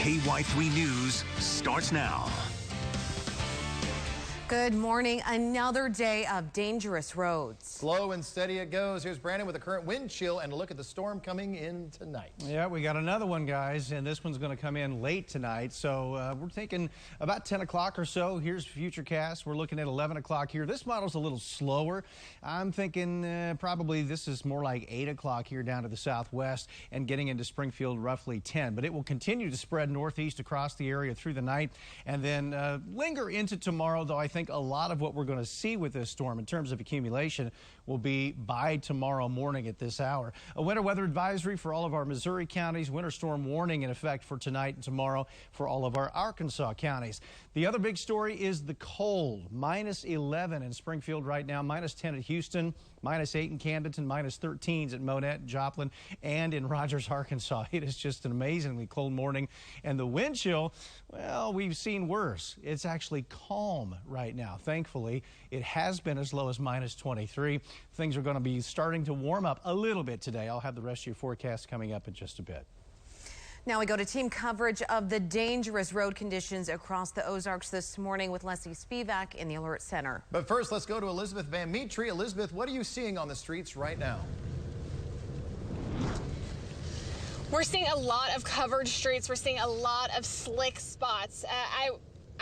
KY3 News starts now. Good morning. Another day of dangerous roads. Slow and steady it goes. Here's Brandon with the current wind chill and a look at the storm coming in tonight. Yeah, we got another one, guys, and this one's going to come in late tonight. So we're thinking about 10 o'clock or so. Here's Futurecast. We're looking at 11 o'clock here. This model's a little slower. I'm thinking probably this is more like 8 o'clock here down to the southwest and getting into Springfield roughly 10. But it will continue to spread northeast across the area through the night and then linger into tomorrow, though I think a lot of what we're going to see with this storm in terms of accumulation will be by tomorrow morning at this hour. A winter weather advisory for all of our Missouri counties, winter storm warning in effect for tonight and tomorrow for all of our Arkansas counties. The other big story is the cold. Minus 11 in Springfield right now, minus 10 at Houston, minus 8 in Camdenton, minus 13s at Monette, Joplin, and in Rogers, Arkansas. It is just an amazingly cold morning. And the wind chill, well, we've seen worse. It's actually calm right now. Thankfully, it has been as low as minus 23. Things are going to be starting to warm up a little bit today. I'll have the rest of your forecast coming up in just a bit. Now we go to team coverage of the dangerous road conditions across the Ozarks this morning with Leslie Spivak in the Alert Center. But first, let's go to Elizabeth Van Wintry. Elizabeth, what are you seeing on the streets right now? We're seeing a lot of covered streets. We're seeing a lot of slick spots.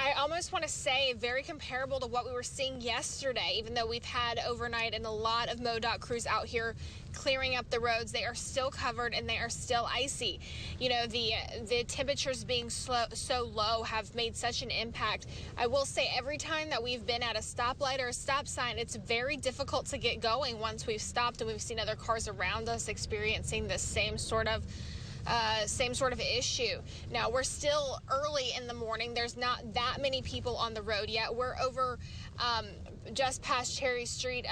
I almost want to say very comparable to what we were seeing yesterday, even though we've had overnight and a lot of MoDOT crews out here clearing up the roads. They are still covered and they are still icy. You know, the temperatures being so low have made such an impact. I will say every time that we've been at a stoplight or a stop sign, it's very difficult to get going once we've stopped and we've seen other cars around us experiencing the same sort of issue. Now, we're still early in the morning. There's not that many people on the road yet. We're over just past Cherry Street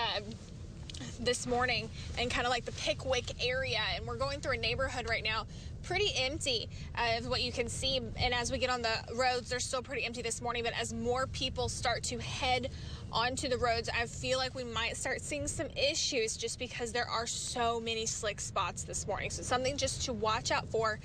this morning and kind of like the Pickwick area, and we're going through a neighborhood right now. Pretty empty is what you can see, and as we get on the roads, they're still pretty empty this morning, but as more people start to head onto the roads, I feel like we might start seeing some issues just because there are so many slick spots this morning. So something just to watch out for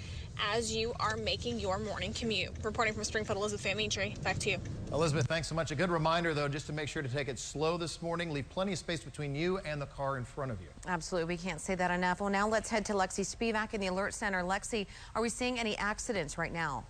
as you are making your morning commute. Reporting from Springfield, Elizabeth Van Wintry, back to you. Elizabeth, thanks so much. A good reminder, though, just to make sure to take it slow this morning. Leave plenty of space between you and the car in front of you. Absolutely. We can't say that enough. Well, now let's head to Lexi Spivak in the Alert Center. Lexi, are we seeing any accidents right now?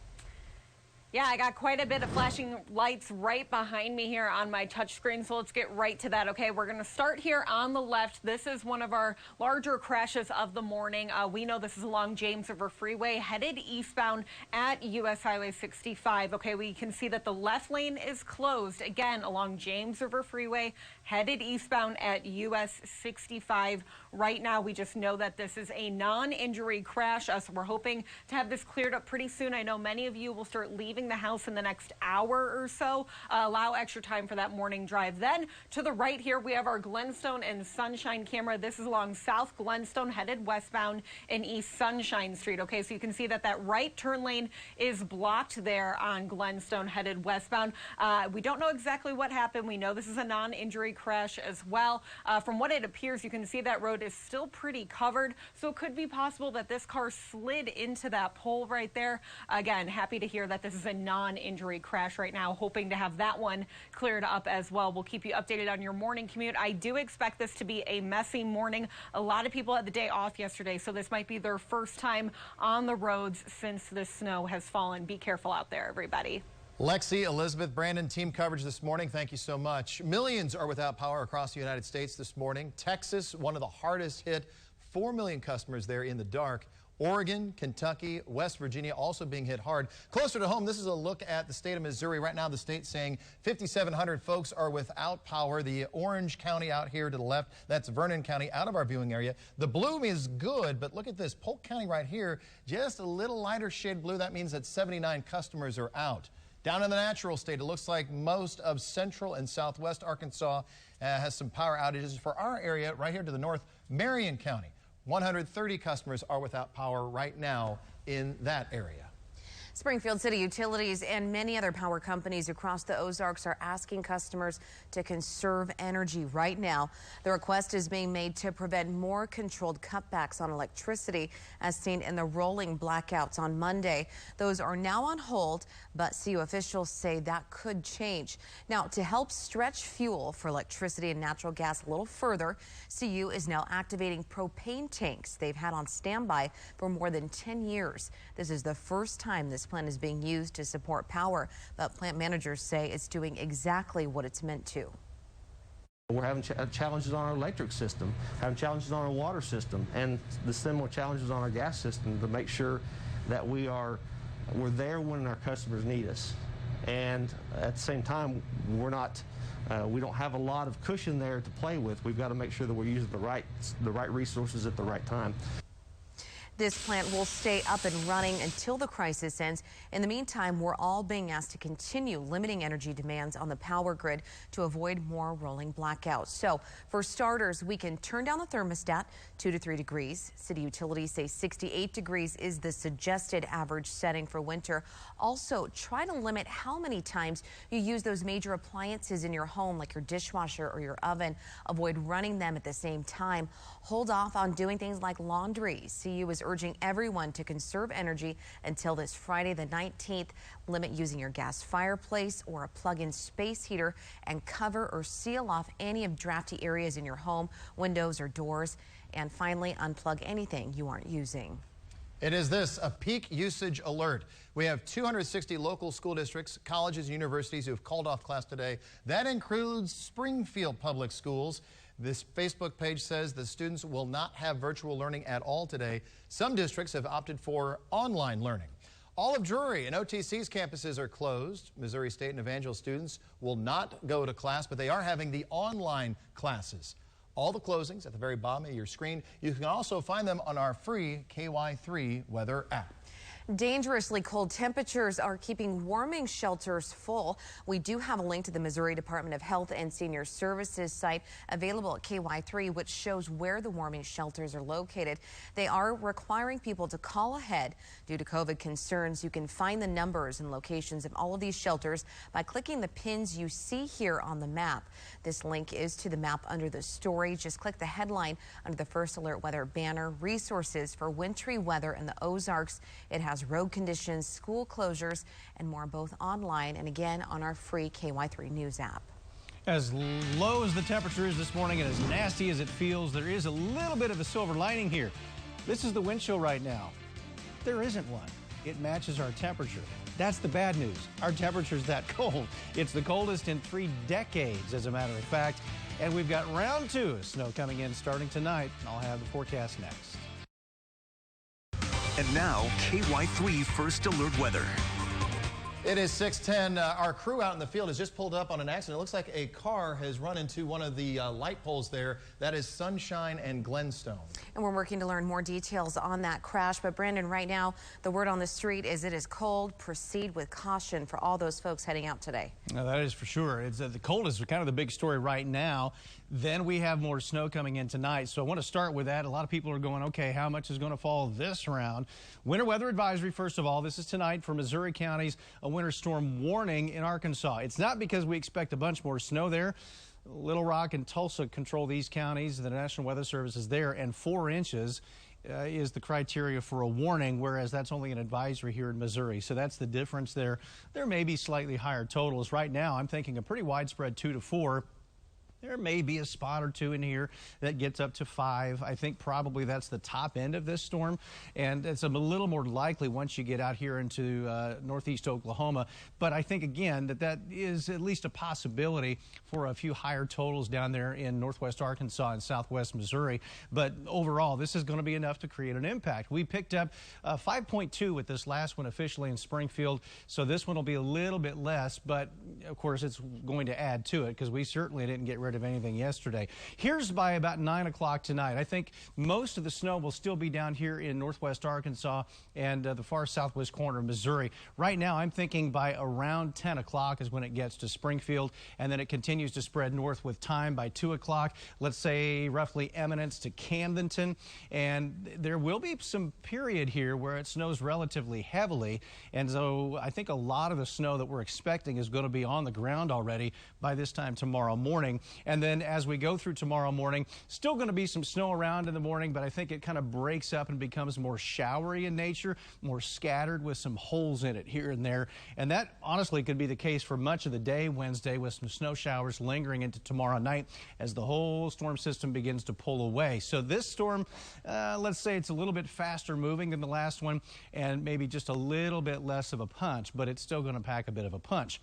Yeah, I got quite a bit of flashing lights right behind me here on my touch screen, so let's get right to that. Okay, we're going to start here on the left. This is one of our larger crashes of the morning. We know this is along James River Freeway, headed eastbound at US Highway 65. Okay, we can see that the left lane is closed, again, along James River Freeway, headed eastbound at US 65. Right now, we just know that this is a non-injury crash, so we're hoping to have this cleared up pretty soon. I know many of you will start leaving the house in the next hour or so. Allow extra time for that morning drive. Then to the right here, we have our Glenstone and Sunshine camera. This is along South Glenstone, headed westbound in East Sunshine Street. Okay, so you can see that that right turn lane is blocked there on Glenstone, headed westbound. We don't know exactly what happened. We know this is a non-injury crash as well. From what it appears, you can see that road is still pretty covered, so it could be possible that this car slid into that pole right there. Again, happy to hear that this is a non-injury crash right now, hoping to have that one cleared up as well. We'll keep you updated on your morning commute. I do expect this to be a messy morning. A lot of people had the day off yesterday, so this might be their first time on the roads since the snow has fallen. Be careful out there, everybody. Lexi, Elizabeth, Brandon, team coverage this morning. Thank you so much. Millions are without power across the United States this morning. Texas, one of the hardest hit, 4 million customers there in the dark. Oregon, Kentucky, West Virginia also being hit hard. Closer to home, this is a look at the state of Missouri. Right now, the state's saying 5,700 folks are without power. The orange county out here to the left, that's Vernon County, out of our viewing area. The blue is good, but look at this. Polk County right here, just a little lighter shade blue. That means that 79 customers are out. Down in the natural state, it looks like most of central and southwest Arkansas has some power outages. For our area right here to the north, Marion County, 130 customers are without power right now in that area. Springfield City Utilities and many other power companies across the Ozarks are asking customers to conserve energy right now. The request is being made to prevent more controlled cutbacks on electricity as seen in the rolling blackouts on Monday. Those are now on hold, but CU officials say that could change. Now, to help stretch fuel for electricity and natural gas a little further, CU is now activating propane tanks they've had on standby for more than 10 years. This is the first time this plant is being used to support power, but plant managers say it's doing exactly what it's meant to. We're having challenges on our electric system, having challenges on our water system, and the similar challenges on our gas system to make sure that we're there when our customers need us. And at the same time, we don't have a lot of cushion there to play with. We've got to make sure that we're using the right resources at the right time. This plant will stay up and running until the crisis ends. In the meantime, we're all being asked to continue limiting energy demands on the power grid to avoid more rolling blackouts. So for starters, we can turn down the thermostat 2 to 3 degrees. City utilities say 68 degrees is the suggested average setting for winter. Also, try to limit how many times you use those major appliances in your home, like your dishwasher or your oven. Avoid running them at the same time. Hold off on doing things like laundry. CU is urging everyone to conserve energy until this Friday the 19th. Limit using your gas fireplace or a plug-in space heater and cover or seal off any of drafty areas in your home, windows or doors. And finally, unplug anything you aren't using. It is a peak usage alert. We have 260 local school districts, colleges, and universities who have called off class today. That includes Springfield Public Schools. This Facebook page says the students will not have virtual learning at all today. Some districts have opted for online learning. All of Drury and OTC's campuses are closed. Missouri State and Evangel students will not go to class, but they are having the online classes. All the closings at the very bottom of your screen. You can also find them on our free KY3 weather app. Dangerously cold temperatures are keeping warming shelters full. We do have a link to the Missouri Department of Health and Senior Services site available at KY3, which shows where the warming shelters are located. They are requiring people to call ahead due to COVID concerns. You can find the numbers and locations of all of these shelters by clicking the pins you see here on the map. This link is to the map under the story. Just click the headline under the First Alert Weather banner, resources for wintry weather in the Ozarks. It has road conditions, school closures, and more, both online and again on our free KY3 News app. As low as the temperature is this morning and as nasty as it feels, there is a little bit of a silver lining here. This is the wind chill right now. There isn't one. It matches our temperature. That's the bad news. Our temperature's that cold. It's the coldest in 3 decades, as a matter of fact. And we've got round 2 of snow coming in starting tonight. I'll have the forecast next. And now, KY3 First Alert Weather. It is 6:10. Our crew out in the field has just pulled up on an accident. It looks like a car has run into one of the light poles there. That is Sunshine and Glenstone. And we're working to learn more details on that crash. But Brandon, right now, the word on the street is it is cold. Proceed with caution for all those folks heading out today. No, that is for sure. It's the cold is kind of the big story right now. Then we have more snow coming in tonight. So I want to start with that. A lot of people are going, okay, how much is going to fall this round? Winter weather advisory, first of all. This is tonight for Missouri counties, a winter storm warning in Arkansas. It's not because we expect a bunch more snow there. Little Rock and Tulsa control these counties. The National Weather Service is there, and 4 inches is the criteria for a warning, whereas that's only an advisory here in Missouri. So that's the difference there. There may be slightly higher totals. Right now, I'm thinking a pretty widespread 2 to 4. There may be a spot or two in here that gets up to 5. I think probably that's the top end of this storm, and it's a little more likely once you get out here into northeast Oklahoma. But I think, again, that is at least a possibility for a few higher totals down there in northwest Arkansas and southwest Missouri. But overall, this is going to be enough to create an impact. We picked up 5.2 with this last one officially in Springfield, so this one will be a little bit less, but of course it's going to add to it because we certainly didn't get rid of anything yesterday. Here's by about 9 o'clock tonight. I think most of the snow will still be down here in northwest Arkansas and the far southwest corner of Missouri. Right now, I'm thinking by around 10 o'clock is when it gets to Springfield, and then it continues to spread north with time by 2 o'clock. Let's say roughly Eminence to Camdenton, and there will be some period here where it snows relatively heavily, and so I think a lot of the snow that we're expecting is going to be on the ground already by this time tomorrow morning. And then as we go through tomorrow morning, still going to be some snow around in the morning, but I think it kind of breaks up and becomes more showery in nature, more scattered with some holes in it here and there. And that honestly could be the case for much of the day Wednesday, with some snow showers lingering into tomorrow night as the whole storm system begins to pull away. So this storm, let's say it's a little bit faster moving than the last one and maybe just a little bit less of a punch, but it's still going to pack a bit of a punch.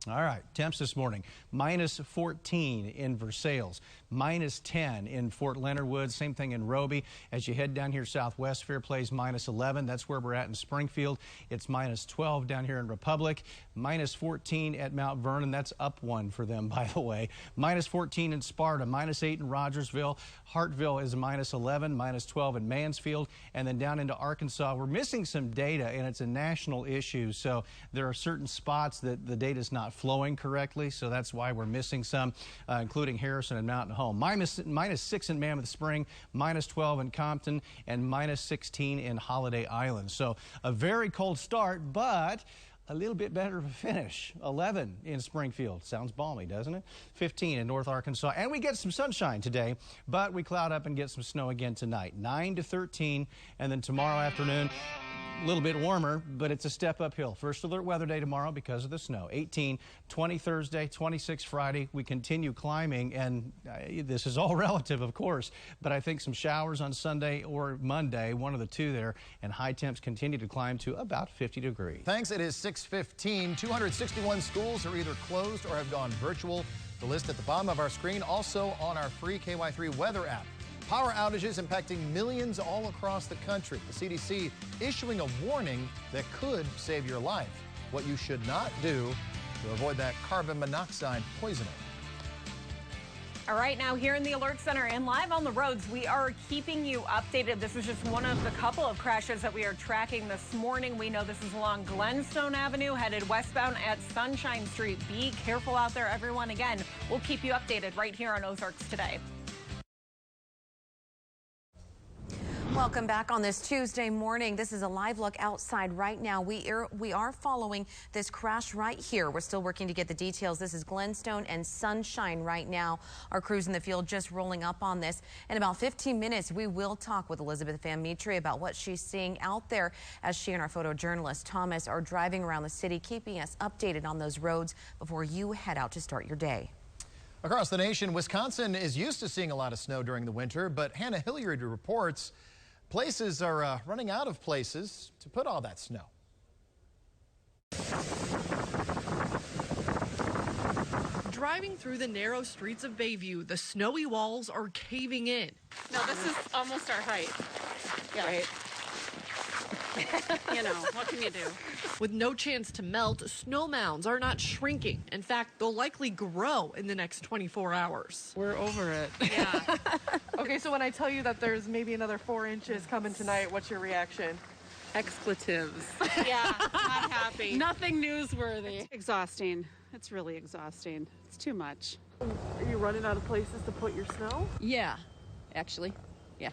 All right, temps this morning, minus 14 in Versailles, minus 10 in Fort Leonard Wood, same thing in Roby. As you head down here southwest, Fairplay's minus 11. That's where we're at in Springfield. It's minus 12 down here in Republic, minus 14 at Mount Vernon. That's up 1 for them, by the way. Minus 14 in Sparta, minus 8 in Rogersville. Hartville is minus 11, minus 12 in Mansfield. And then down into Arkansas, we're missing some data, and it's a national issue. So there are certain spots that the data's not flowing correctly, so that's why we're missing some, including Harrison and Mountain Home. Minus 6 in Mammoth Spring, minus 12 in Compton, and minus 16 in Holiday Island. So a very cold start, but a little bit better of a finish. 11 in Springfield. Sounds balmy, doesn't it? 15 in North Arkansas. And we get some sunshine today, but we cloud up and get some snow again tonight. 9 to 13, and then tomorrow afternoon, a little bit warmer, but it's a step uphill. First alert weather day tomorrow because of the snow. 18, 20 Thursday, 26 Friday. We continue climbing, and this is all relative, of course, but I think some showers on Sunday or Monday, one of the two there, and high temps continue to climb to about 50 degrees. Thanks. It is 6:15. 261 schools are either closed or have gone virtual. The list at the bottom of our screen, also on our free KY3 weather app. Power outages impacting millions all across the country. The CDC issuing a warning that could save your life. What you should not do to avoid that carbon monoxide poisoning. All right, now here in the Alert Center and live on the roads, we are keeping you updated. This is just one of the couple of crashes that we are tracking this morning. We know this is along Glenstone Avenue, headed westbound at Sunshine Street. Be careful out there, everyone. Again, we'll keep you updated right here on Ozarks Today. Welcome back on this Tuesday morning. This is a live look outside right now. We are following this crash right here. We're still working to get the details. This is Glenstone and Sunshine right now. Our crews in the field just rolling up on this. In about 15 minutes, we will talk with Elizabeth Van Mitri about what she's seeing out there as she and our photojournalist Thomas are driving around the city, keeping us updated on those roads before you head out to start your day. Across the nation, Wisconsin is used to seeing a lot of snow during the winter, but Hannah Hilliard reports places are running out of places to put all that snow. Driving through the narrow streets of Bayview, the snowy walls are caving in. No, this is almost our height. Yeah. Right. You know, what can you do? With no chance to melt, snow mounds are not shrinking. In fact, they'll likely grow in the next 24 hours. We're over it. Yeah. Okay, so when I tell you that there's maybe another 4 inches coming tonight, what's your reaction? Expletives. Yeah, not happy. Nothing newsworthy. It's exhausting. It's really exhausting. It's too much. Are you running out of places to put your snow? Yeah, actually, yeah.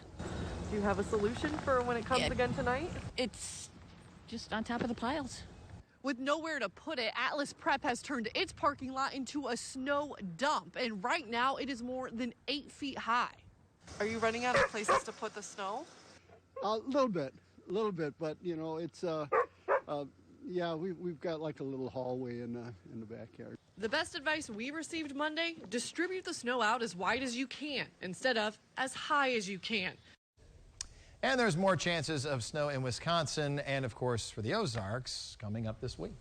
Do you have a solution for when it comes again tonight? It's just on top of the piles. With nowhere to put it, Atlas Prep has turned its parking lot into a snow dump, and right now it is more than 8 feet high. Are you running out of places to put the snow? A little bit, but you know, it's yeah, we've got like a little hallway in the backyard. The best advice we received Monday: distribute the snow out as wide as you can instead of as high as you can. And there's more chances of snow in Wisconsin and, of course, for the Ozarks coming up this week.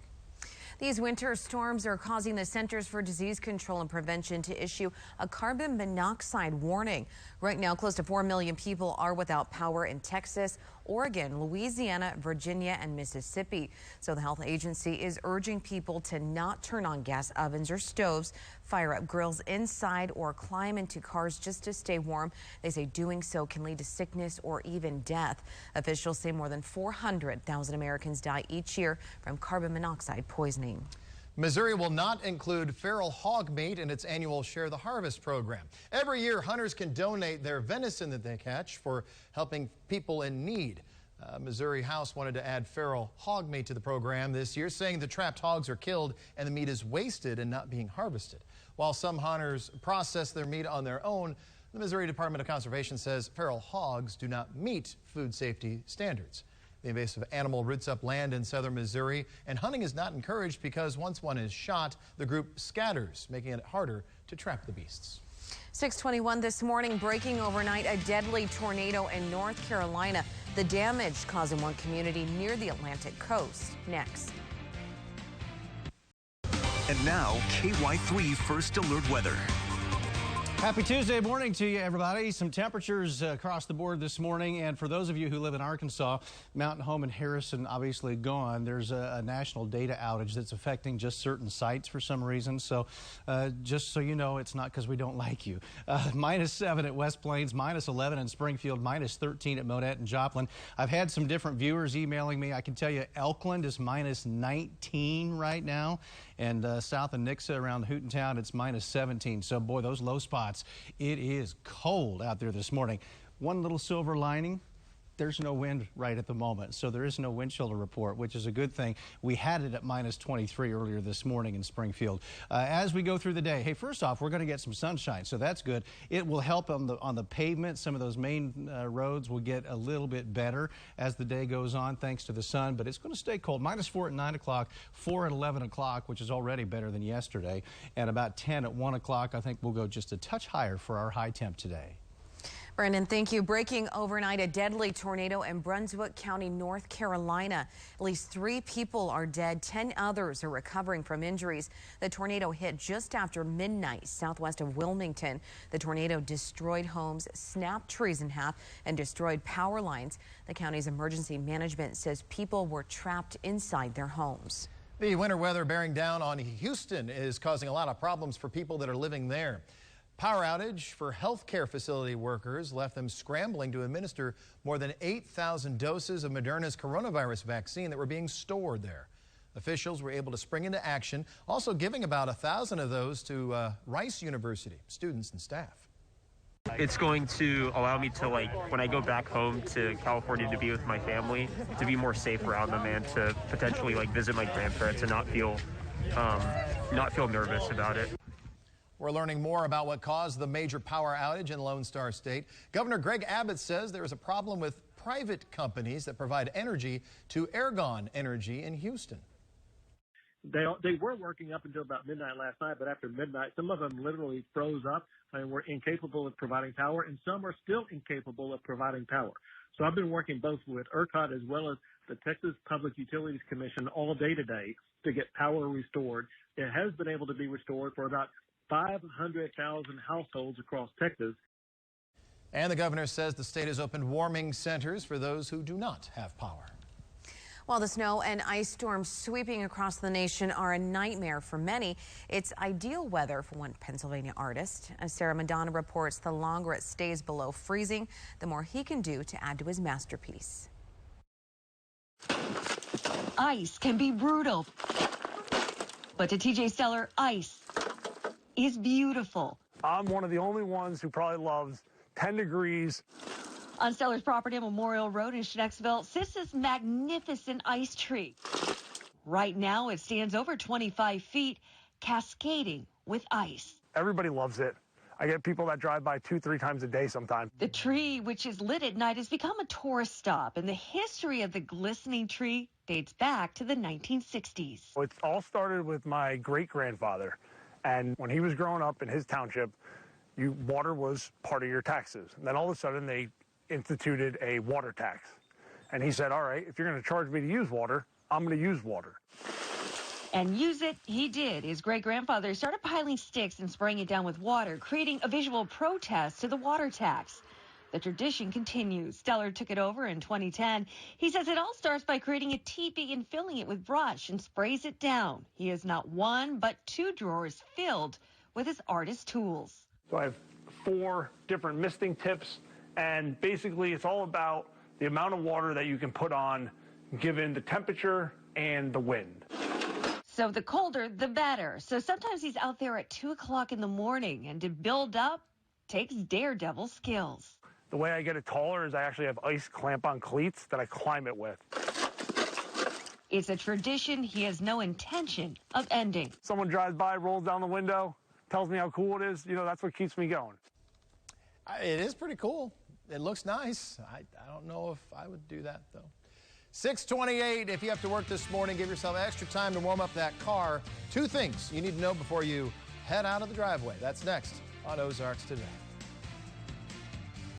These winter storms are causing the Centers for Disease Control and Prevention to issue a carbon monoxide warning. Right now, close to 4 million people are without power in Texas. Oregon, Louisiana, Virginia, and Mississippi. So the health agency is urging people to not turn on gas ovens or stoves, fire up grills inside, or climb into cars just to stay warm. They say doing so can lead to sickness or even death. Officials say more than 400,000 Americans die each year from carbon monoxide poisoning. Missouri will not include feral hog meat in its annual Share the Harvest program. Every year, hunters can donate their venison that they catch for helping people in need. Missouri House wanted to add feral hog meat to the program this year, saying the trapped hogs are killed and the meat is wasted and not being harvested. While some hunters process their meat on their own, the Missouri Department of Conservation says feral hogs do not meet food safety standards. The invasive animal roots up land in southern Missouri, and hunting is not encouraged because once one is shot, the group scatters, making it harder to trap the beasts. 6:21 this morning, breaking overnight a deadly tornado in North Carolina. The damage caused in one community near the Atlantic coast. Next. And now, KY3 First Alert Weather. Happy Tuesday morning to you, everybody. Some temperatures across the board this morning. And for those of you who live in Arkansas, Mountain Home and Harrison obviously gone. There's a national data outage that's affecting just certain sites for some reason. So just so you know, it's not because we don't like you. -7 at West Plains, -11 in Springfield, -13 at Monette and Joplin. I've had some different viewers emailing me. I can tell you Elkland is -19 right now. And south of Nixa around Hootentown, it's -17. So, boy, those low spots, it is cold out there this morning. One little silver lining, there's no wind right at the moment. So there is no wind chill to report, which is a good thing. We had it at -23 earlier this morning in Springfield. As we go through the day, hey, first off, we're going to get some sunshine, so that's good. It will help on the pavement. Some of those main roads will get a little bit better as the day goes on, thanks to the sun, but it's going to stay cold. -4 at 9 o'clock, 4 at 11 o'clock, which is already better than yesterday, and about 10 at 1 o'clock. I think we'll go just a touch higher for our high temp today. Brandon, thank you. Breaking overnight, a deadly tornado in Brunswick County, North Carolina. At least 3 people are dead. 10 others are recovering from injuries. The tornado hit just after midnight southwest of Wilmington. The tornado destroyed homes, snapped trees in half, and destroyed power lines. The county's emergency management says people were trapped inside their homes. The winter weather bearing down on Houston is causing a lot of problems for people that are living there. Power outage for healthcare facility workers left them scrambling to administer more than 8,000 doses of Moderna's coronavirus vaccine that were being stored there. Officials were able to spring into action, also giving about 1,000 of those to Rice University students and staff. It's going to allow me to, when I go back home to California to be with my family, to be more safe around them and to potentially visit my grandparents and not feel nervous about it. We're learning more about what caused the major power outage in Lone Star State. Governor Greg Abbott says there is a problem with private companies that provide energy to Ergon Energy in Houston. They were working up until about midnight last night, but after midnight, some of them literally froze up and were incapable of providing power, and some are still incapable of providing power. So I've been working both with ERCOT as well as the Texas Public Utilities Commission all day today to get power restored. It has been able to be restored for about 500,000 households across Texas. And the governor says the state has opened warming centers for those who do not have power. While the snow and ice storms sweeping across the nation are a nightmare for many, it's ideal weather for one Pennsylvania artist. As Sarah Madonna reports, the longer it stays below freezing, the more he can do to add to his masterpiece. Ice can be brutal, but to TJ Steller, ice is beautiful. I'm one of the only ones who probably loves 10 degrees. On Steller's property on Memorial Road in Schnecksville sits this magnificent ice tree. Right now it stands over 25 feet, cascading with ice. Everybody loves it. I get people that drive by 2-3 times a day sometimes. The tree, which is lit at night, has become a tourist stop, and the history of the glistening tree dates back to the 1960s. It all started with my great-grandfather. And when he was growing up in his township, water was part of your taxes. And then all of a sudden they instituted a water tax. And he said, all right, if you're going to charge me to use water, I'm going to use water. And use it he did. His great-grandfather started piling sticks and spraying it down with water, creating a visual protest to the water tax. The tradition continues. Stellar took it over in 2010. He says it all starts by creating a teepee and filling it with brush and sprays it down. He has not one, but 2 drawers filled with his artist tools. So I have 4 different misting tips, and basically it's all about the amount of water that you can put on given the temperature and the wind. So the colder, the better. So sometimes he's out there at 2 o'clock in the morning, and to build up takes daredevil skills. The way I get it taller is I actually have ice clamp-on cleats that I climb it with. It's a tradition he has no intention of ending. Someone drives by, rolls down the window, tells me how cool it is, you know, that's what keeps me going. It is pretty cool. It looks nice. I don't know if I would do that, though. 6:28, if you have to work this morning, give yourself extra time to warm up that car. 2 things you need to know before you head out of the driveway. That's next on Ozarks Today.